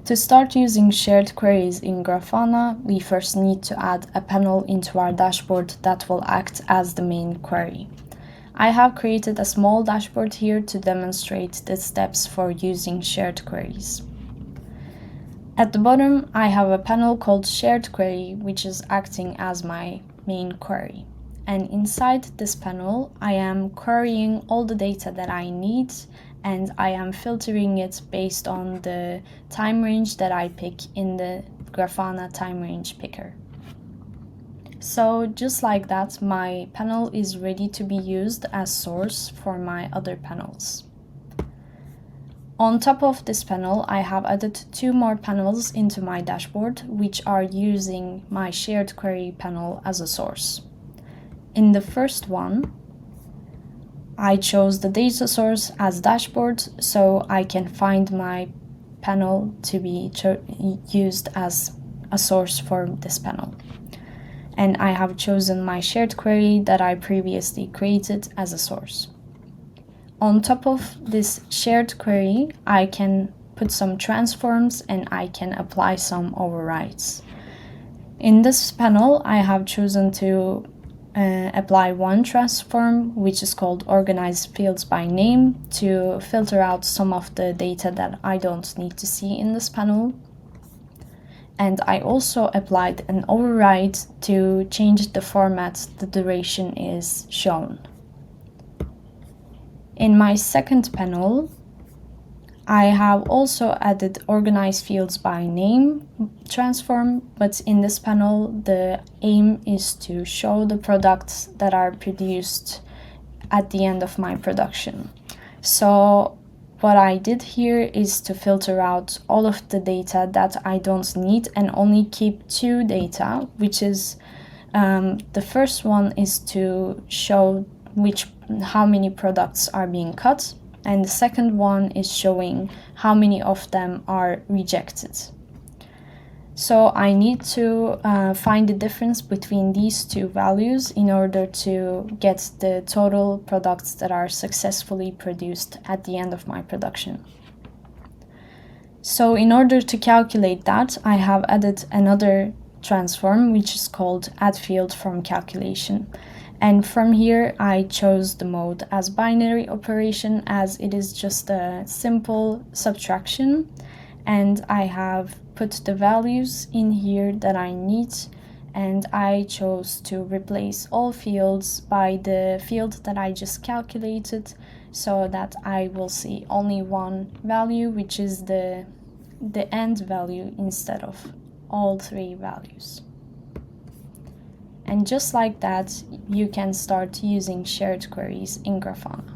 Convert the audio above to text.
To start using shared queries in Grafana, we first need to add a panel into our dashboard that will act as the main query. I have created a small dashboard here to demonstrate the steps for using shared queries. At the bottom, I have a panel called Shared Query, which is acting as my main query. And inside this panel, I am querying all the data that I need, and I am filtering it based on the time range that I pick in the Grafana time range picker. So just like that, my panel is ready to be used as source for my other panels. On top of this panel, I have added two more panels into my dashboard, which are using my shared query panel as a source. In the first one, I chose the data source as dashboard, so I can find my panel to be used as a source for this panel. And I have chosen my shared query that I previously created as a source. On top of this shared query, I can put some transforms and I can apply some overrides. In this panel, I have chosen to apply one transform, which is called Organize Fields by Name, to filter out some of the data that I don't need to see in this panel. And I also applied an override to change the format the duration is shown. In my second panel, I have also added Organize Fields by Name transform, but in this panel, the aim is to show the products that are produced at the end of my production. So what I did here is to filter out all of the data that I don't need and only keep two data, which is the first one is to show how many products are being cut, and the second one is showing how many of them are rejected. So I need to find the difference between these two values in order to get the total products that are successfully produced at the end of my production. So in order to calculate that, I have added another transform, which is called Add Field from Calculation. And from here, I chose the mode as binary operation, as it is just a simple subtraction. And I have put the values in here that I need, and I chose to replace all fields by the field that I just calculated, so that I will see only one value, which is the end value, instead of all three values. And just like that, you can start using shared queries in Grafana.